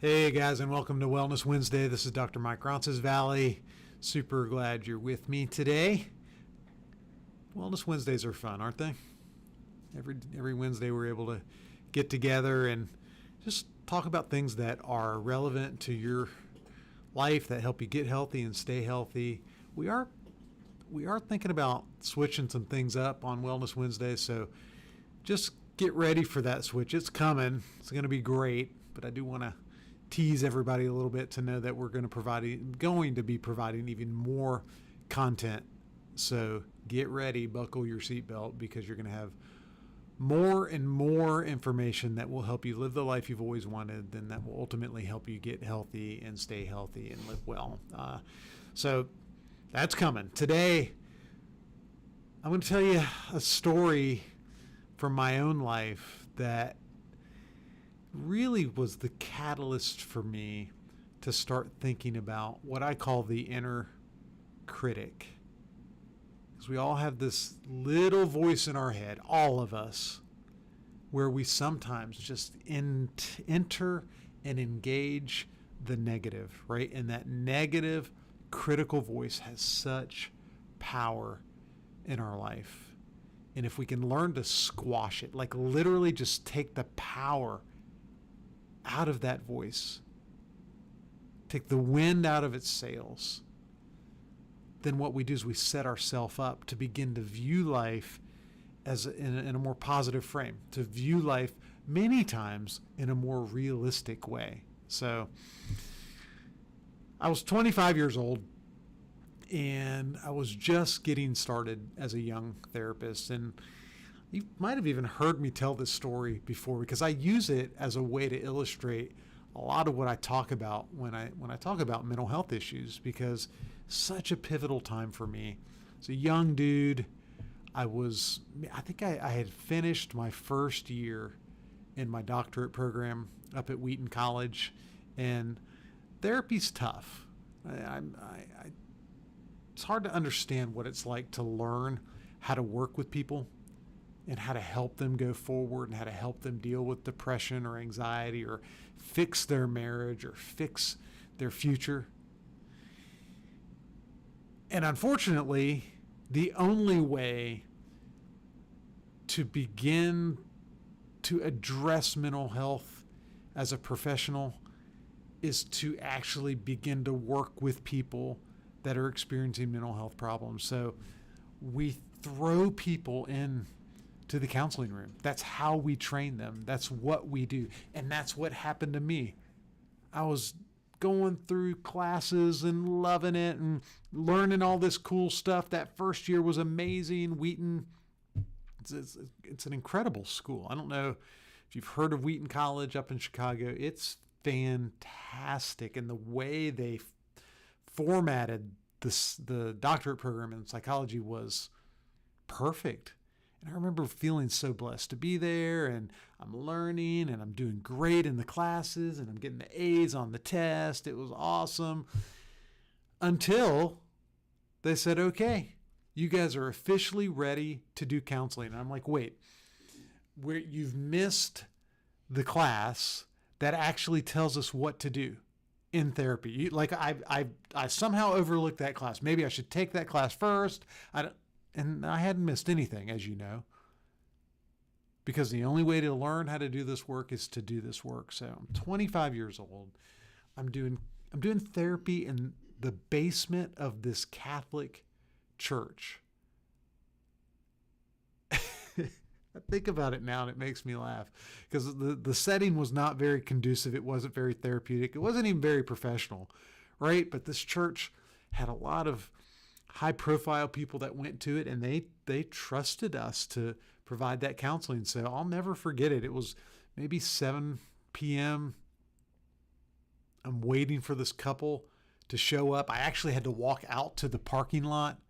Hey guys, and welcome to Wellness Wednesday. This is Dr. Mike Ronsisvalle. Super glad you're with me today. Wellness Wednesdays are fun, aren't they? Every Wednesday we're able to get together and just talk about things that are relevant to your life, that help you get healthy and stay healthy. We are thinking about switching some things up on Wellness Wednesday, so just get ready for that switch. It's coming. It's going to be great, but I do want to tease everybody a little bit to know that we're going to be providing even more content. So get ready, buckle your seatbelt, because you're going to have more and more information that will help you live the life you've always wanted, and that will ultimately help you get healthy and stay healthy and live well. So that's coming. Today, I'm going to tell you a story from my own life that really was the catalyst for me to start thinking about what I call the inner critic. Because we all have this little voice in our head, all of us, where we sometimes just enter and engage the negative, right? And that negative critical voice has such power in our life. And if we can learn to squash it, like literally just take the power out of that voice, take the wind out of its sails, then what we do is we set ourselves up to begin to view life as in a more positive frame, to view life many times in a more realistic way. So I was 25 years old, and I was just getting started as a young therapist. And you might have even heard me tell this story before, because I use it as a way to illustrate a lot of what I talk about when I talk about mental health issues, because such a pivotal time for me. As a young dude, I think I had finished my first year in my doctorate program up at Wheaton College, and therapy's tough. It's hard to understand what it's like to learn how to work with people and how to help them go forward and how to help them deal with depression or anxiety or fix their marriage or fix their future. And unfortunately, the only way to begin to address mental health as a professional is to actually begin to work with people that are experiencing mental health problems. So we throw people in to the counseling room. That's how we train them. That's what we do. And that's what happened to me. I was going through classes and loving it and learning all this cool stuff. That first year was amazing. Wheaton, it's an incredible school. I don't know if you've heard of Wheaton College up in Chicago. It's fantastic. And the way they formatted the doctorate program in psychology was perfect. And I remember feeling so blessed to be there, and I'm learning, and I'm doing great in the classes, and I'm getting the A's on the test. It was awesome. Until they said, okay, you guys are officially ready to do counseling. And I'm like, wait, you've missed the class that actually tells us what to do in therapy. I somehow overlooked that class. Maybe I should take that class first. And I hadn't missed anything, as you know, because the only way to learn how to do this work is to do this work. So I'm 25 years old. I'm doing therapy in the basement of this Catholic church. I think about it now and it makes me laugh, because the setting was not very conducive. It wasn't very therapeutic. It wasn't even very professional, right? But this church had a lot of high-profile people that went to it, and they trusted us to provide that counseling. So I'll never forget it. It was maybe 7 p.m. I'm waiting for this couple to show up. I actually had to walk out to the parking lot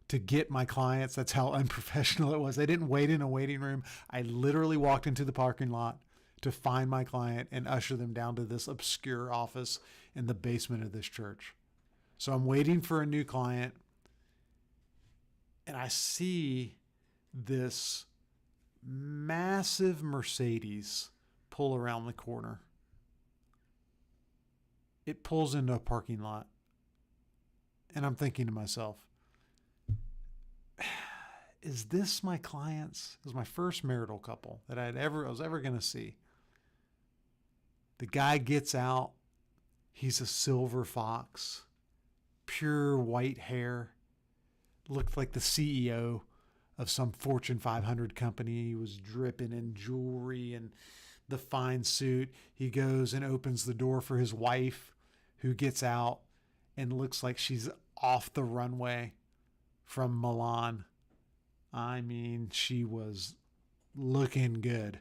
to get my clients. That's how unprofessional it was. They didn't wait in a waiting room. I literally walked into the parking lot to find my client and usher them down to this obscure office in the basement of this church. So I'm waiting for a new client, and I see this massive Mercedes pull around the corner. it pulls into a parking lot. And I'm thinking to myself, is this my clients? It was my first marital couple that I was ever going to see. The guy gets out. He's a silver fox, pure white hair, looked like the CEO of some Fortune 500 company. He was dripping in jewelry and the fine suit. He goes and opens the door for his wife, who gets out and looks like she's off the runway from Milan. I mean, she was looking good.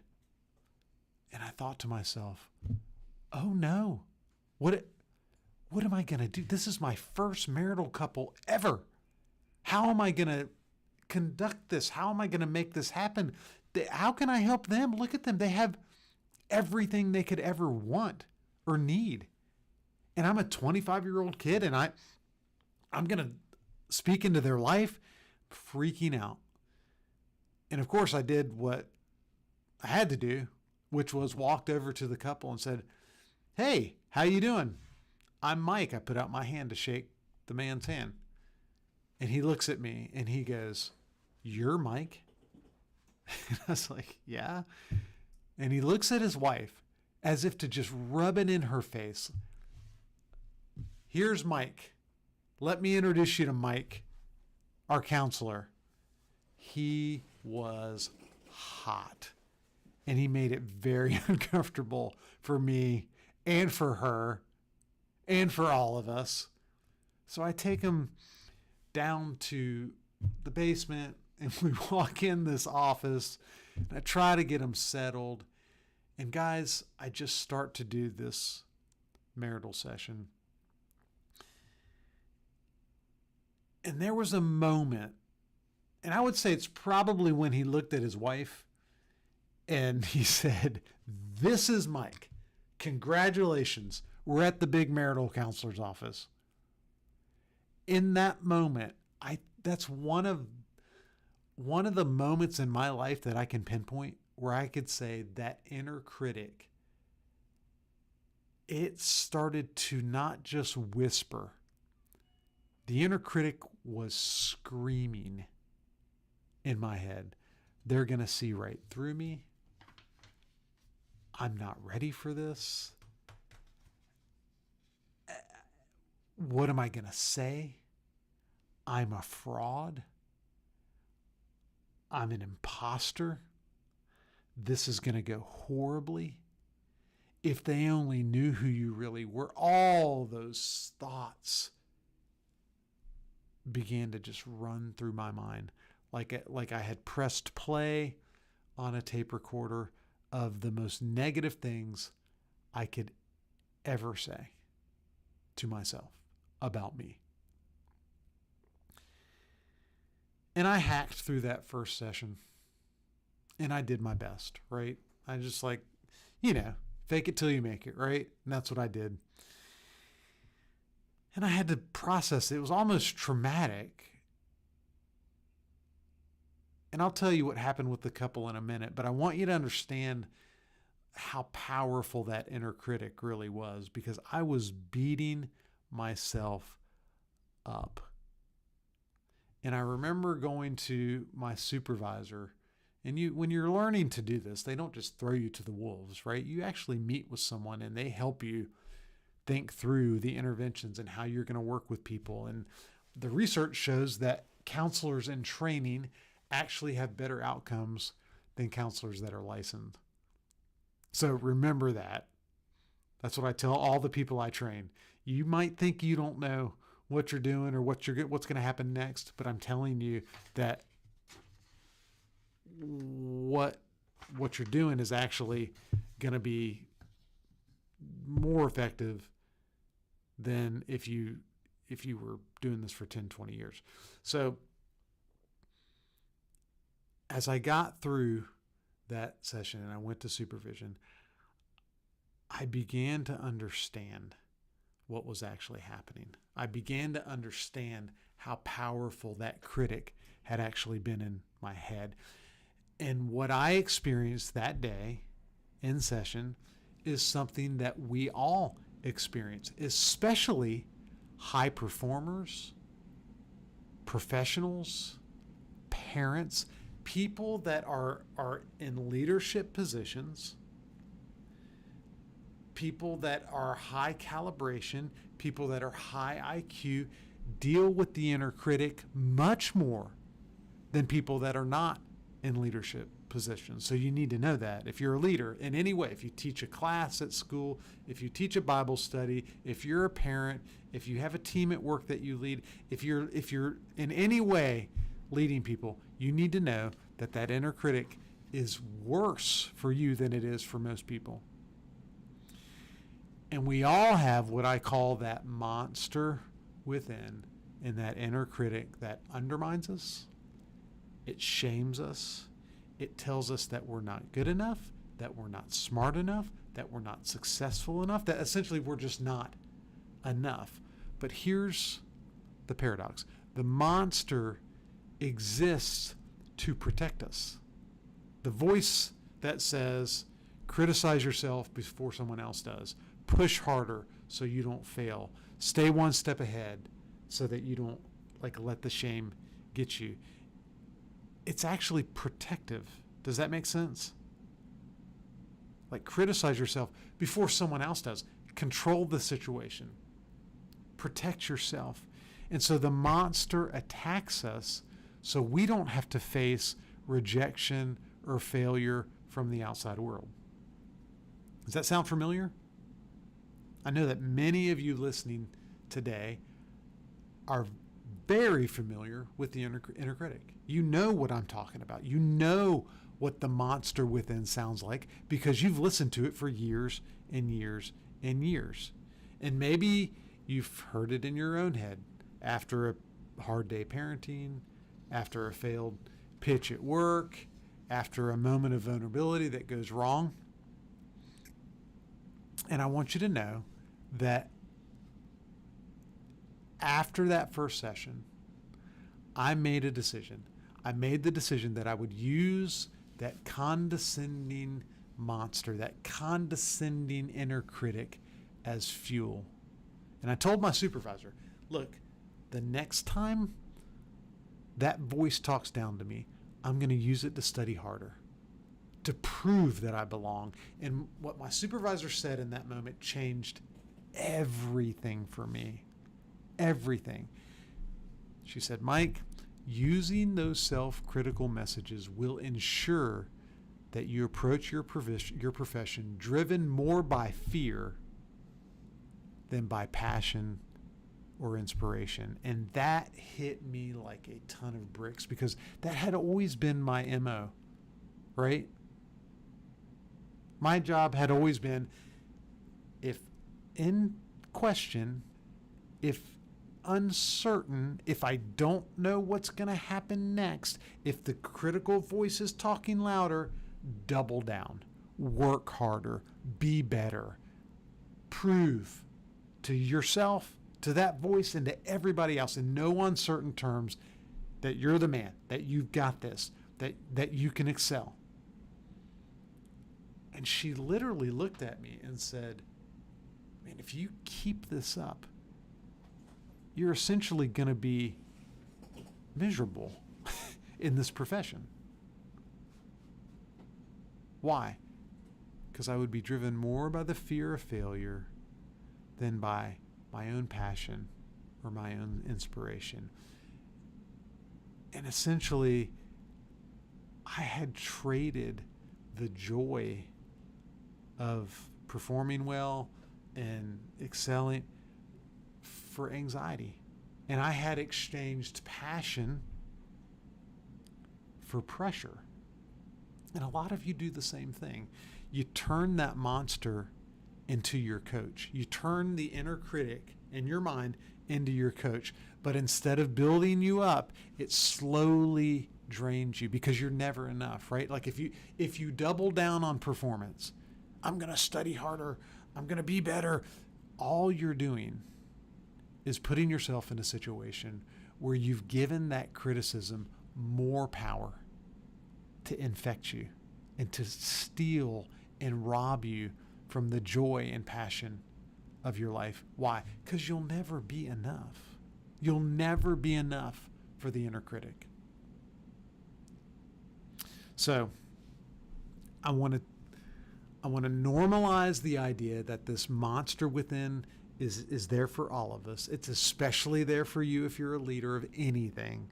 And I thought to myself, oh no, what am I going to do? This is my first marital couple ever. How am I going to conduct this? How am I going to make this happen? How can I help them? Look at them. They have everything they could ever want or need. And I'm a 25-year-old kid, and I'm going to speak into their life, freaking out. And of course, I did what I had to do, which was walked over to the couple and said, "Hey, how you doing? I'm Mike." I put out my hand to shake the man's hand. And he looks at me and he goes, "You're Mike?" And I was like, "Yeah." And he looks at his wife as if to just rub it in her face. "Here's Mike. Let me introduce you to Mike, our counselor." He was hot. And he made it very uncomfortable for me and for her and for all of us. So I take him down to the basement and we walk in this office and I try to get him settled. And guys, I just start to do this marital session. And there was a moment, and I would say it's probably when he looked at his wife and he said, "This is Mike. Congratulations. We're at the big marital counselor's office." In that moment, that's one of the moments in my life that I can pinpoint where I could say that inner critic, it started to not just whisper. The inner critic was screaming in my head, "They're going to see right through me. I'm not ready for this. What am I going to say? I'm a fraud. I'm an imposter. This is going to go horribly. If they only knew who you really were." All those thoughts began to just run through my mind like I had pressed play on a tape recorder of the most negative things I could ever say to myself about me. And I hacked through that first session and I did my best, right? I just fake it till you make it, right? And that's what I did. And I had to process it. It was almost traumatic. And I'll tell you what happened with the couple in a minute, but I want you to understand how powerful that inner critic really was, because I was beating myself up. And I remember going to my supervisor, and when you're learning to do this, they don't just throw you to the wolves, right? You actually meet with someone and they help you think through the interventions and how you're going to work with people. And the research shows that counselors in training actually have better outcomes than counselors that are licensed. So remember that. That's what I tell all the people I train. You might think you don't know what you're doing or what's going to happen next, but I'm telling you that what you're doing is actually going to be more effective than if you were doing this for 10, 20 years. So as I got through that session and I went to supervision, I began to understand what was actually happening. I began to understand how powerful that critic had actually been in my head. And what I experienced that day in session is something that we all experience, especially high performers, professionals, parents, people that are in leadership positions, people that are high calibration, people that are high IQ, deal with the inner critic much more than people that are not in leadership positions. So you need to know that. If you're a leader in any way, if you teach a class at school, if you teach a Bible study, if you're a parent, if you have a team at work that you lead, if you're in any way leading people, you need to know that that inner critic is worse for you than it is for most people. And we all have what I call that monster within, and that inner critic that undermines us. It shames us. It tells us that we're not good enough, that we're not smart enough, that we're not successful enough, that essentially we're just not enough. But here's the paradox. The monster exists to protect us. The voice that says, criticize yourself before someone else does. Push harder so you don't fail. Stay one step ahead so that you don't let the shame get you. It's actually protective. Does that make sense? Criticize yourself before someone else does. Control the situation. Protect yourself. And so the monster attacks us so we don't have to face rejection or failure from the outside world. Does that sound familiar? I know that many of you listening today are very familiar with the inner critic. You know what I'm talking about. You know what the monster within sounds like because you've listened to it for years and years and years. And maybe you've heard it in your own head after a hard day parenting, after a failed pitch at work, after a moment of vulnerability that goes wrong. And I want you to know that after that first session, I made a decision. I made the decision that I would use that condescending monster, that condescending inner critic as fuel. And I told my supervisor, look, the next time that voice talks down to me, I'm going to use it to study harder, to prove that I belong. And what my supervisor said in that moment changed everything for me. Everything. She said, Mike, using those self-critical messages will ensure that you approach your profession driven more by fear than by passion or inspiration. And that hit me like a ton of bricks because that had always been my MO, right? My job had always been, if in question, if uncertain, if I don't know what's going to happen next, if the critical voice is talking louder, double down, work harder, be better, prove to yourself, to that voice, and to everybody else in no uncertain terms that you're the man, that you've got this, that you can excel. And she literally looked at me and said, man, if you keep this up, you're essentially going to be miserable in this profession. Why? Because I would be driven more by the fear of failure than by my own passion or my own inspiration. And essentially, I had traded the joy of performing well and excelling for anxiety. And I had exchanged passion for pressure. And a lot of you do the same thing. You turn that monster into your coach. You turn the inner critic in your mind into your coach. But instead of building you up, it slowly drains you because you're never enough, right? Like if you double down on performance, I'm going to study harder, I'm going to be better, all you're doing is putting yourself in a situation where you've given that criticism more power to infect you and to steal and rob you from the joy and passion of your life. Why? Because you'll never be enough. You'll never be enough for the inner critic. So I want to normalize the idea that this monster within is there for all of us. It's especially there for you if you're a leader of anything.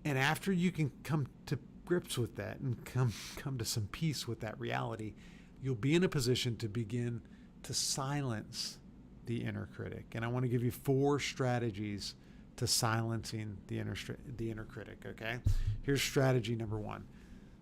And after you can come to grips with that and come to some peace with that reality, you'll be in a position to begin to silence the inner critic. And I want to give you 4 strategies to silencing the inner critic, okay? Here's strategy number 1.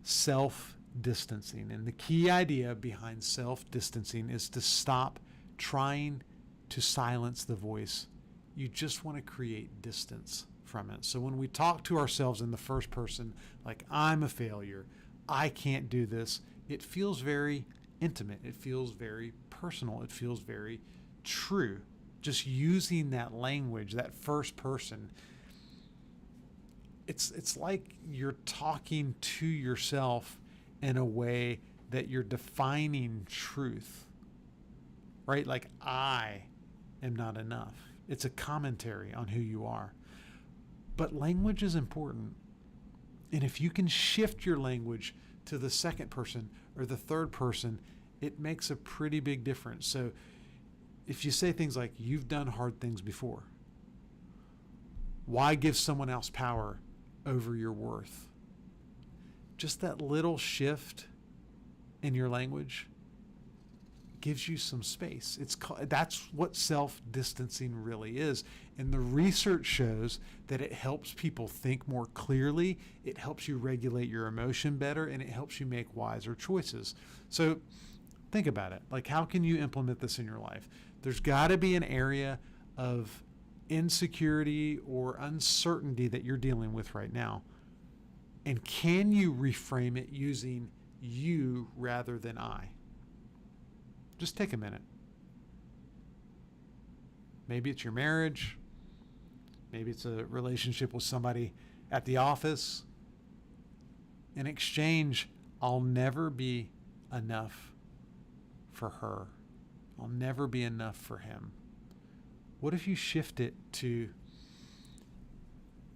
Self-distancing. And the key idea behind self-distancing is to stop trying to silence the voice. You just want to create distance from it. So when we talk to ourselves in the first person, like, I'm a failure, I can't do this, it feels very intimate. It feels very personal. It feels very true. Just using that language, that first person, it's like you're talking to yourself in a way that you're defining truth, right? Like, I am not enough. It's a commentary on who you are. But language is important. And if you can shift your language to the second person or the third person, it makes a pretty big difference. So if you say things like, you've done hard things before, why give someone else power over your worth? Just that little shift in your language gives you some space. That's what self-distancing really is. And the research shows that it helps people think more clearly, it helps you regulate your emotion better, and it helps you make wiser choices. So think about it. Like, how can you implement this in your life? There's got to be an area of insecurity or uncertainty that you're dealing with right now. And can you reframe it using you rather than I? Just take a minute. Maybe it's your marriage. Maybe it's a relationship with somebody at the office. In exchange, I'll never be enough for her. I'll never be enough for him. What if you shift it to,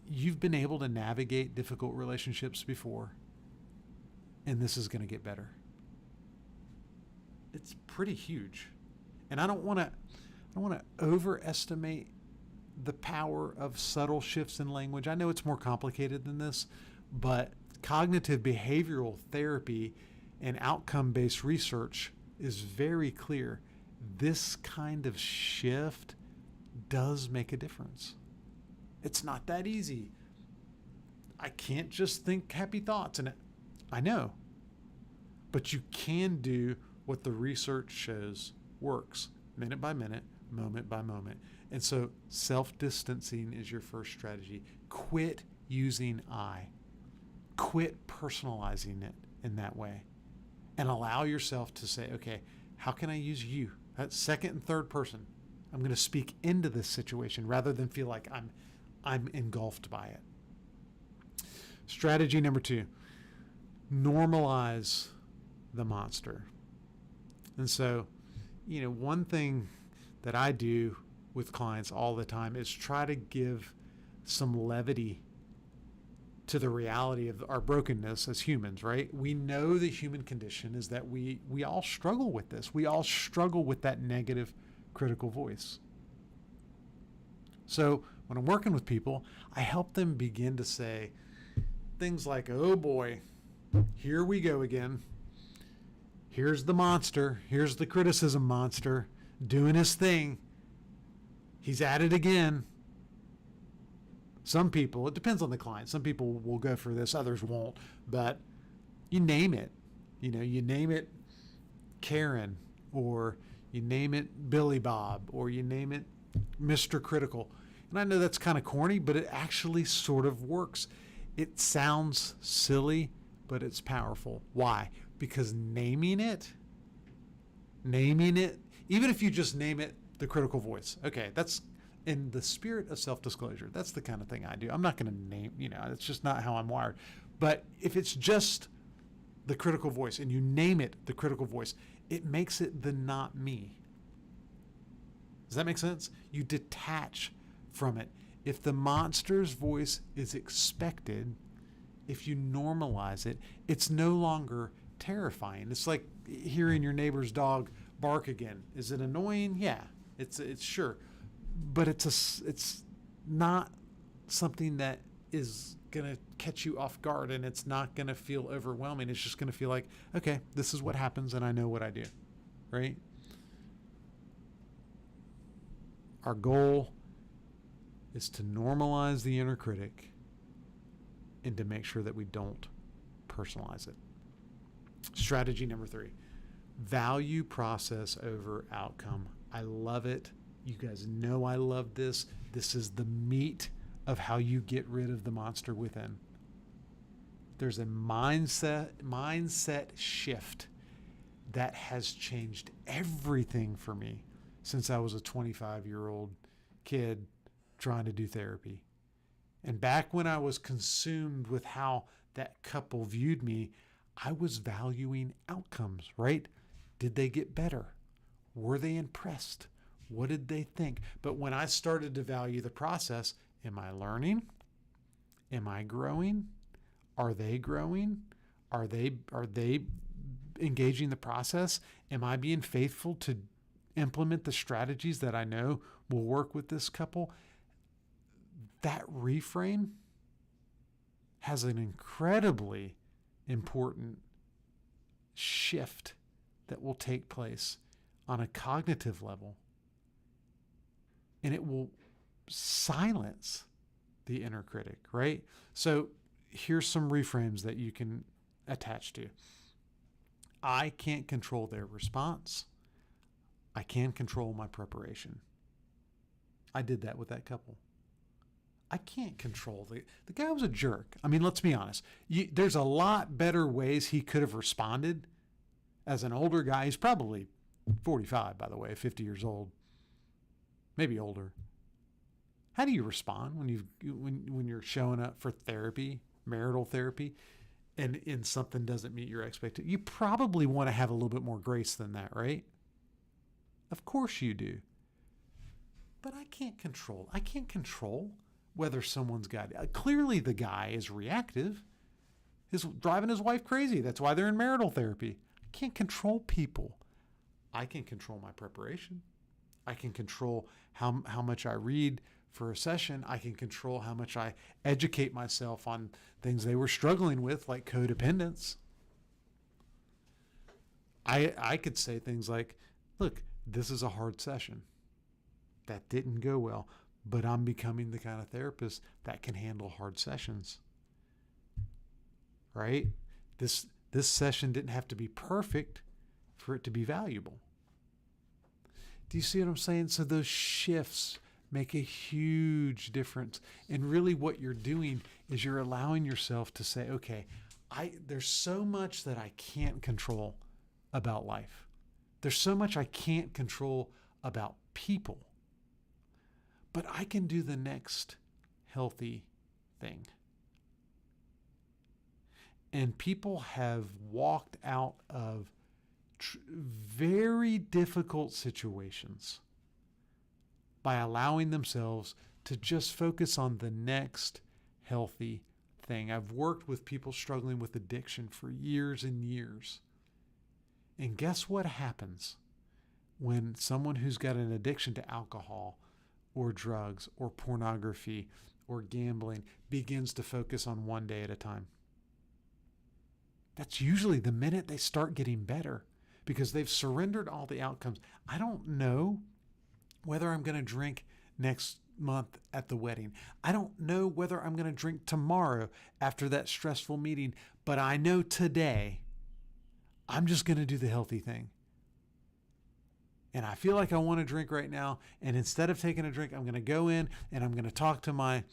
you've been able to navigate difficult relationships before, and this is going to get better? It's pretty huge. And I don't want to overestimate the power of subtle shifts in language. I know it's more complicated than this, but cognitive behavioral therapy and outcome-based research is very clear. This kind of shift does make a difference. It's not that easy. I can't just think happy thoughts, and I know. But you can do what the research shows works, minute by minute, moment by moment. And so self-distancing is your first strategy. Quit using I. Quit personalizing it in that way. And allow yourself to say, okay, how can I use you? That second and third person. I'm going to speak into this situation rather than feel like I'm engulfed by it. Strategy number 2, normalize the monster. And so, one thing that I do with clients all the time is try to give some levity to the reality of our brokenness as humans, right? We know the human condition is that we all struggle with this. We all struggle with that negative critical voice. So when I'm working with people, I help them begin to say things like, oh boy, here we go again. Here's the monster. Here's the criticism monster doing his thing. He's at it again. Some people, it depends on the client. Some people will go for this, others won't. But you name it. You name it Karen, or you name it Billy Bob, or you name it Mr. Critical. And I know that's kind of corny, but it actually sort of works. It sounds silly, but it's powerful. Why? Because naming it, even if you just name it the critical voice, okay, that's in the spirit of self-disclosure. That's the kind of thing I do. I'm not going to name, it's just not how I'm wired. But if it's just the critical voice and you name it the critical voice, It makes it the not me. Does that make sense? You detach from it. If the monster's voice is expected, if you normalize it, it's no longer terrifying. It's like hearing your neighbor's dog bark again. Is it annoying? Yeah, it's sure, but it's not something that is gonna catch you off guard, and it's not gonna feel overwhelming. It's just gonna feel like, okay, this is what happens, and I know what I do, right? Our goal is to normalize the inner critic and to make sure that we don't personalize it. Strategy number 3, value process over outcome. I love it. You guys know I love this. This is the meat of how you get rid of the monster within. There's a mindset shift that has changed everything for me since I was a 25-year-old kid trying to do therapy. And back when I was consumed with how that couple viewed me, I was valuing outcomes, right? Did they get better? Were they impressed? What did they think? But when I started to value the process, am I learning? Am I growing? Are they growing? Are they engaging the process? Am I being faithful to implement the strategies that I know will work with this couple? That reframe has an incredibly important shift that will take place on a cognitive level. And it will silence the inner critic, right? So here's some reframes that you can attach to. I can't control their response. I can control my preparation. I did that with that couple. I can't control the guy was a jerk. I mean, let's be honest. There's a lot better ways he could have responded as an older guy. He's probably 45, by the way, 50 years old, maybe older. How do you respond when you're showing up for therapy, marital therapy, and something doesn't meet your expectation? You probably want to have a little bit more grace than that, right? Of course you do. But I can't control whether someone's got it. Clearly the guy is reactive. He's driving his wife crazy. That's why they're in marital therapy. I can't control people. I can control my preparation. I can control how much I read for a session. I can control how much I educate myself on things they were struggling with, like codependence. I could say things like, look, this is a hard session. That didn't go well, but I'm becoming the kind of therapist that can handle hard sessions. Right? This session didn't have to be perfect for it to be valuable. Do you see what I'm saying? So those shifts make a huge difference. And really what you're doing is you're allowing yourself to say, okay, there's so much that I can't control about life. There's so much I can't control about people. But I can do the next healthy thing. And people have walked out of very difficult situations by allowing themselves to just focus on the next healthy thing. I've worked with people struggling with addiction for years and years. And guess what happens when someone who's got an addiction to alcohol or drugs or pornography or gambling begins to focus on one day at a time? That's usually the minute they start getting better, because they've surrendered all the outcomes. I don't know whether I'm going to drink next month at the wedding. I don't know whether I'm going to drink tomorrow after that stressful meeting, but I know today I'm just going to do the healthy thing. And I feel like I want to drink right now. And instead of taking a drink, I'm going to go in and I'm going to talk to my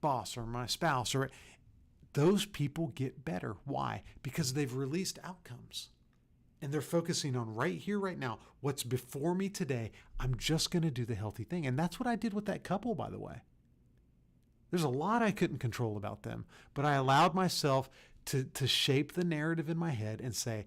boss or my spouse. Or those people get better. Why? Because they've released outcomes. And they're focusing on right here, right now. What's before me today? I'm just going to do the healthy thing. And that's what I did with that couple, by the way. There's a lot I couldn't control about them. But I allowed myself to shape the narrative in my head and say,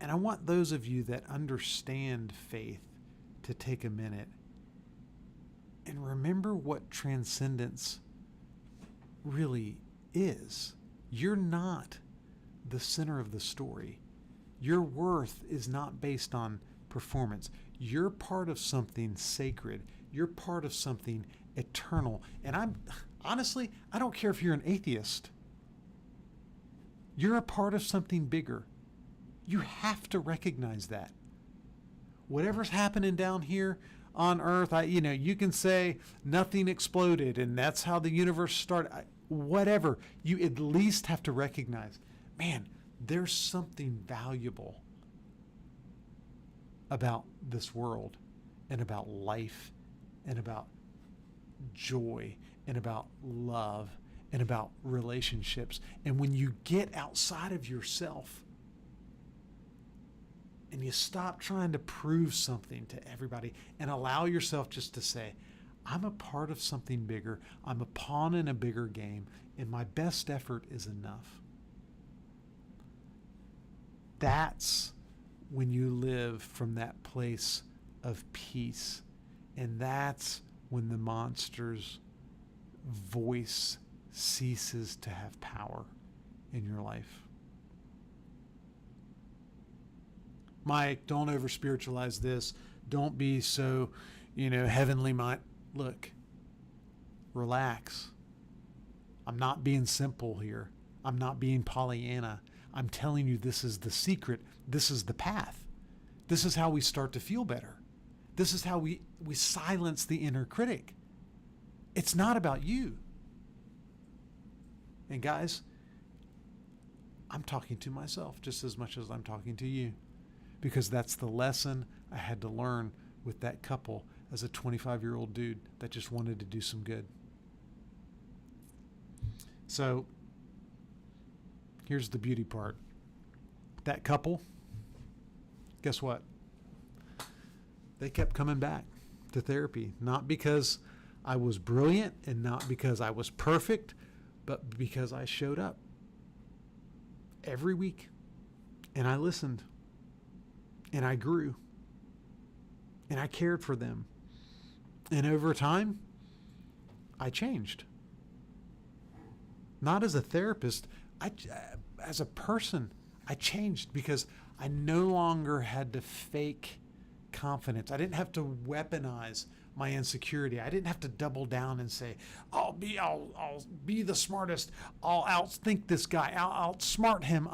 And I want those of you that understand faith to take a minute and remember what transcendence really is. You're not the center of the story. Your worth is not based on performance. You're part of something sacred. You're part of something eternal. And honestly, I don't care if you're an atheist. You're a part of something bigger. You have to recognize that. Whatever's happening down here on earth, you can say nothing exploded and that's how the universe started. Whatever. You at least have to recognize, man, there's something valuable about this world and about life and about joy and about love and about relationships. And when you get outside of yourself and you stop trying to prove something to everybody and allow yourself just to say, I'm a part of something bigger, I'm a pawn in a bigger game, and my best effort is enough. That's when you live from that place of peace. And that's when the monster's voice ceases to have power in your life. Mike, don't over spiritualize this. Don't be so, heavenly mind. Look, relax. I'm not being simple here. I'm not being Pollyanna. I'm telling you, this is the secret. This is the path. This is how we start to feel better. This is how we silence the inner critic. It's not about you. And guys, I'm talking to myself just as much as I'm talking to you, because that's the lesson I had to learn with that couple as a 25-year-old dude that just wanted to do some good. So here's the beauty part. That couple, guess what? They kept coming back to therapy, not because I was brilliant and not because I was perfect, but because I showed up every week and I listened and I grew and I cared for them. And over time, I changed. Not as a therapist, as a person, I changed because I no longer had to fake confidence. I didn't have to weaponize my insecurity. I didn't have to double down and say, I'll be the smartest. I'll outthink this guy. I'll outsmart him.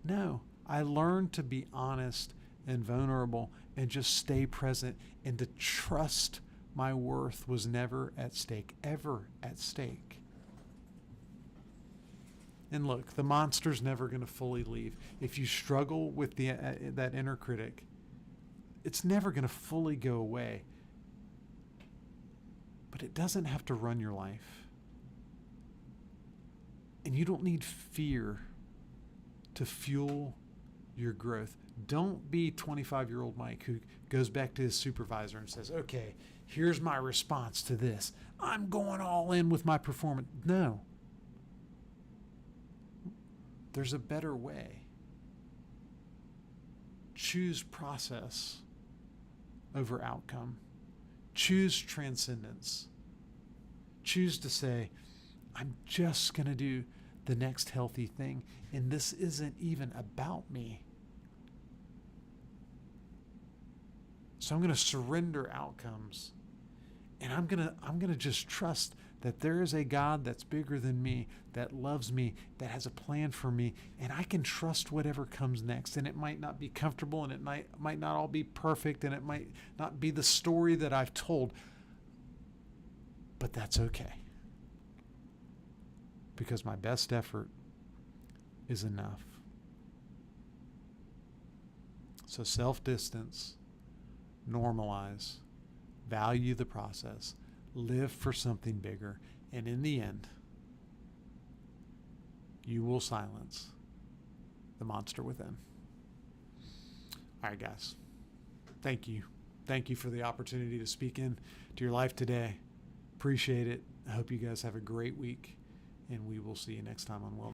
No, I learned to be honest and vulnerable and just stay present and to trust my worth was never at stake, ever at stake. And look, the monster's never going to fully leave. If you struggle with that inner critic, it's never going to fully go away. But it doesn't have to run your life. And you don't need fear to fuel your growth. Don't be 25-year-old Mike who goes back to his supervisor and says, okay, here's my response to this. I'm going all in with my performance. No. There's a better way. Choose process over outcome. Choose transcendence. Choose to say, I'm just going to do the next healthy thing, and this isn't even about me. So I'm going to surrender outcomes, and I'm going to just trust that there is a God that's bigger than me, that loves me, that has a plan for me, and I can trust whatever comes next. And it might not be comfortable, and it might not all be perfect, and it might not be the story that I've told, but that's okay. Because my best effort is enough. So self-distance, normalize, value the process, live for something bigger, and in the end, you will silence the monster within. All right, guys. Thank you. Thank you for the opportunity to speak into your life today. Appreciate it. I hope you guys have a great week, and we will see you next time on Well.